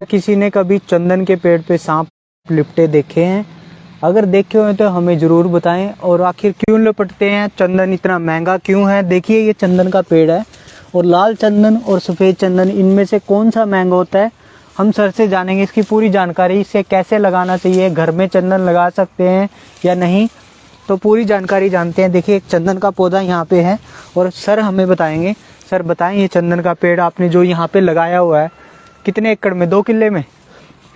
किसी ने कभी चंदन के पेड़ पे सांप लिपटे देखे हैं? अगर देखे हो तो हमें ज़रूर बताएं। और आखिर क्यों लिपटते हैं, चंदन इतना महंगा क्यों है? देखिए ये चंदन का पेड़ है और लाल चंदन और सफ़ेद चंदन, इनमें से कौन सा महंगा होता है? हम सर से जानेंगे इसकी पूरी जानकारी। इसे कैसे लगाना चाहिए, घर में चंदन लगा सकते हैं या नहीं, तो पूरी जानकारी जानते हैं। देखिए एक चंदन का पौधा यहाँ पे है और सर हमें बताएंगे। सर बताएं, ये चंदन का पेड़ आपने जो यहाँ पे लगाया हुआ है कितने एकड़ में? 2 किल्ले में?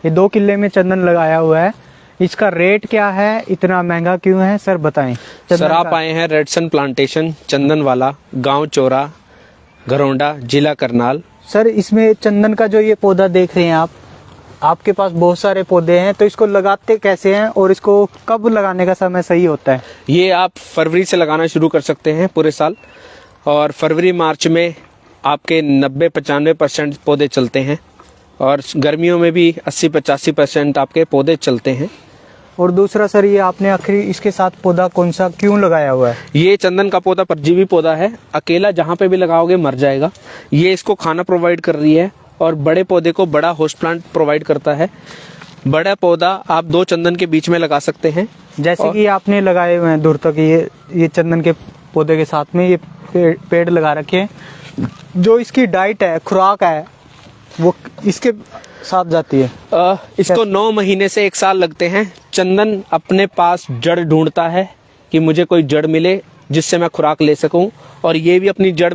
ये 2 किल्ले में चंदन लगाया हुआ है। इसका रेट क्या है, इतना महंगा क्यों है, सर बताएं। सर आप आए हैं रेडसन प्लांटेशन चंदन वाला, गांव चोरा, घरौंडा, जिला करनाल। सर इसमें चंदन का जो ये पौधा देख रहे हैं आपके पास बहुत सारे पौधे हैं, तो इसको लगाते कैसे हैं और इसको कब लगाने का समय सही होता है? ये आप फरवरी से लगाना शुरू कर सकते हैं पूरे साल, और फरवरी मार्च में आपके 90-95% पौधे चलते हैं, और गर्मियों में भी 80-85% आपके पौधे चलते हैं। और दूसरा सर, ये आपने आखिर इसके साथ पौधा कौन सा क्यों लगाया हुआ है? ये चंदन का पौधा परजीवी पौधा है, अकेला जहाँ पे भी लगाओगे मर जाएगा। ये इसको खाना प्रोवाइड कर रही है और बड़े पौधे को बड़ा होस्ट प्लांट प्रोवाइड करता है। बड़ा पौधा आप 2 चंदन के बीच में लगा सकते हैं, जैसे कि आपने लगाए हुए हैं दूर तक ये चंदन के पौधे के साथ में ये पेड़ लगा रखे हैं। जो इसकी डाइट है, खुराक है, वो इसके साथ जाती है। इसको 9 महीने से 1 साल लगते हैं। चंदन अपने पास जड़ ढूंढता है कि मुझे कोई जड़ मिले जिससे मैं खुराक ले सकूं, और ये भी अपनी जड़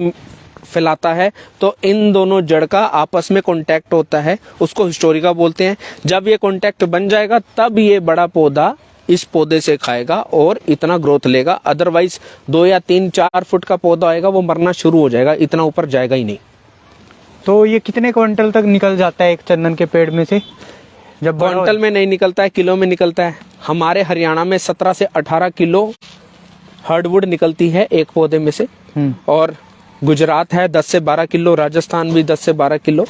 फैलाता है। तो इन दोनों जड़ का आपस में कांटेक्ट होता है, उसको हिस्टोरिका बोलते हैं। जब ये कांटेक्ट बन जाएगा तब ये बड़ा पौधा इस पौधे से खाएगा और इतना ग्रोथ लेगा। अदरवाइज 2 या 3-4 फुट का पौधा आएगा, वो मरना शुरू हो जाएगा, इतना ऊपर जाएगा ही नहीं। तो ये कितने क्विंटल तक निकल जाता है एक चंदन के पेड़ में से? जब क्विंटल में नहीं निकलता है, किलो में निकलता है। हमारे हरियाणा में 17 से 18 किलो हार्डवुड निकलती है एक पौधे में से, और गुजरात है 10 से 12 किलो, राजस्थान भी 10 से 12 किलो।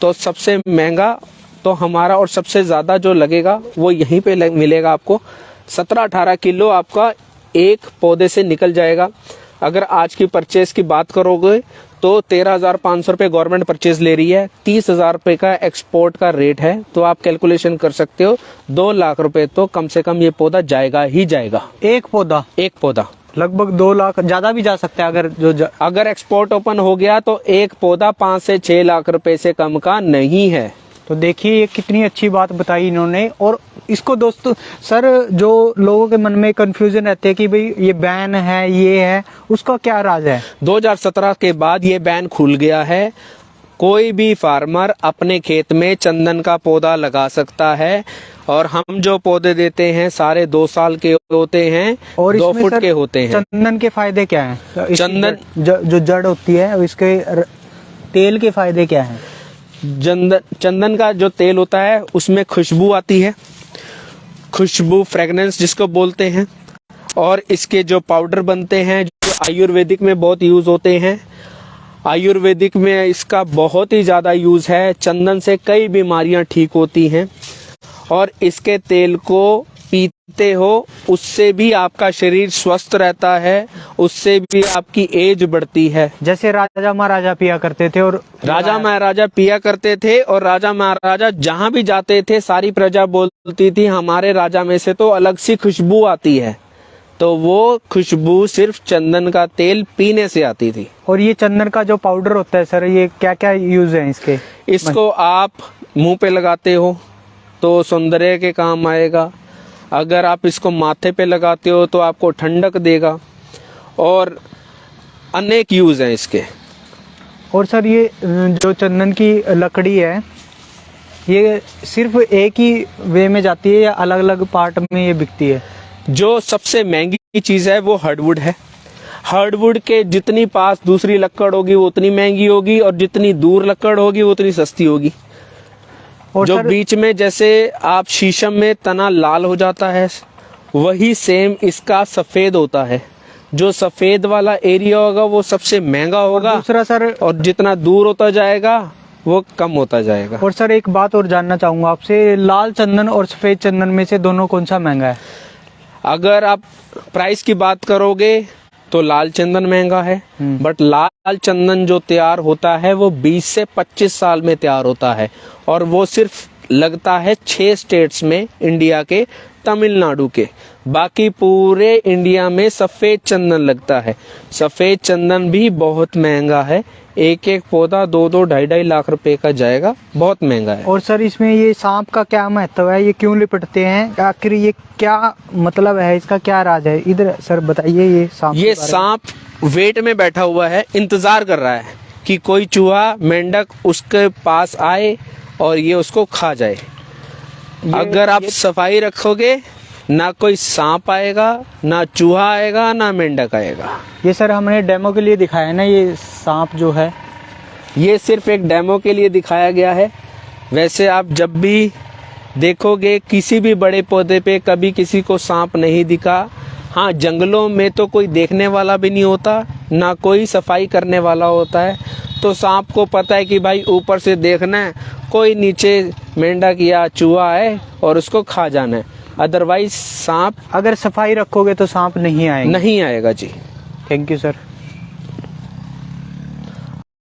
तो सबसे महंगा तो हमारा, और सबसे ज़्यादा जो लगेगा वो यहीं पे मिलेगा आपको। 17-18 किलो आपका एक पौधे से निकल जाएगा। अगर आज की परचेज की बात करोगे तो 13,500 रुपये गवर्नमेंट परचेज ले रही है, 30,000 रुपये का एक्सपोर्ट का रेट है। तो आप कैलकुलेशन कर सकते हो 2 लाख रुपए तो कम से कम ये पौधा जाएगा ही जाएगा। एक पौधा लगभग 2 लाख, ज्यादा भी जा सकता है। अगर एक्सपोर्ट ओपन हो गया तो एक पौधा 5 से 6 लाख रुपए से कम का नहीं है। तो देखिए ये कितनी अच्छी बात बताई इन्होंने। और इसको दोस्तों सर, जो लोगों के मन में कंफ्यूजन रहते हैं कि भाई ये बैन है, ये है, उसका क्या राज है? 2017 के बाद ये बैन खुल गया है। कोई भी फार्मर अपने खेत में चंदन का पौधा लगा सकता है, और हम जो पौधे देते हैं सारे 2 साल के होते हैं और 2 फुट के होते हैं। चंदन के फायदे क्या हैं? चंदन जो जड़ होती है इसके तेल के फायदे क्या हैं? चंदन का जो तेल होता है उसमें खुशबू आती है, खुशबू, फ्रेगनेंस जिसको बोलते हैं। और इसके जो पाउडर बनते हैं आयुर्वेदिक में बहुत यूज होते हैं। आयुर्वेदिक में इसका बहुत ही ज़्यादा यूज है। चंदन से कई बीमारियां ठीक होती हैं, और इसके तेल को पीते हो उससे भी आपका शरीर स्वस्थ रहता है, उससे भी आपकी एज बढ़ती है। जैसे राजा महाराजा पिया करते थे, और राजा महाराजा पिया करते थे, और राजा महाराजा जहाँ भी जाते थे सारी प्रजा बोलती थी हमारे राजा में से तो अलग सी खुशबू आती है। तो वो खुशबू सिर्फ चंदन का तेल पीने से आती थी। और ये चंदन का जो पाउडर होता है सर, ये क्या क्या यूज है इसके? इसको आप मुंह पे लगाते हो तो सौंदर्य के काम आएगा। अगर आप इसको माथे पे लगाते हो तो आपको ठंडक देगा, और अनेक यूज हैं इसके। और सर ये जो चंदन की लकड़ी है, ये सिर्फ एक ही वे में जाती है या अलग अलग पार्ट में ये बिकती है? जो सबसे महंगी चीज है वो हार्डवुड है। हार्डवुड के जितनी पास दूसरी लकड़ होगी वो उतनी महंगी होगी, और जितनी दूर लकड़ होगी वो उतनी सस्ती होगी। और जो बीच में जैसे आप शीशम में तना लाल हो जाता है, वही सेम इसका सफेद होता है। जो सफेद वाला एरिया होगा वो सबसे महंगा होगा। दूसरा सर, और जितना दूर होता जाएगा वो कम होता जाएगा। और सर एक बात और जानना चाहूंगा आपसे, लाल चंदन और सफेद चंदन में से दोनों कौन सा महंगा है? अगर आप प्राइस की बात करोगे तो लाल चंदन महंगा है, बट लाल चंदन जो तैयार होता है वो 20 से 25 साल में तैयार होता है, और वो सिर्फ लगता है 6 स्टेट्स में इंडिया के, तमिलनाडु के। बाकी पूरे इंडिया में सफेद चंदन लगता है। सफेद चंदन भी बहुत महंगा है, एक एक पौधा 2-2, 2.5 लाख रुपए का जाएगा, बहुत महंगा है। और सर इसमें ये सांप का क्या महत्व है, ये क्यों लिपटते हैं, आखिर ये क्या मतलब है, इसका क्या राज है? इधर सर बताइए ये सांप। ये सांप वेट में बैठा हुआ है, इंतजार कर रहा है कि कोई चूहा मेंढक उसके पास आए और ये उसको खा जाए। अगर आप सफाई रखोगे, ना कोई सांप आएगा, ना चूहा आएगा, ना मेंढक आएगा। ये सर हमने डेमो के लिए दिखाया ना, ये सांप जो है ये सिर्फ एक डेमो के लिए दिखाया गया है। वैसे आप जब भी देखोगे किसी भी बड़े पौधे पे कभी किसी को सांप नहीं दिखा। हाँ, जंगलों में तो कोई देखने वाला भी नहीं होता, ना कोई सफाई करने वाला होता है, तो सांप को पता है कि भाई ऊपर से देखना है, कोई नीचे मेंढक या चूहा है और उसको खा जाना है। अदरवाइज सांप अगर सफाई रखोगे तो सांप नहीं आएगा। नहीं आएगा जी। Thank you sir.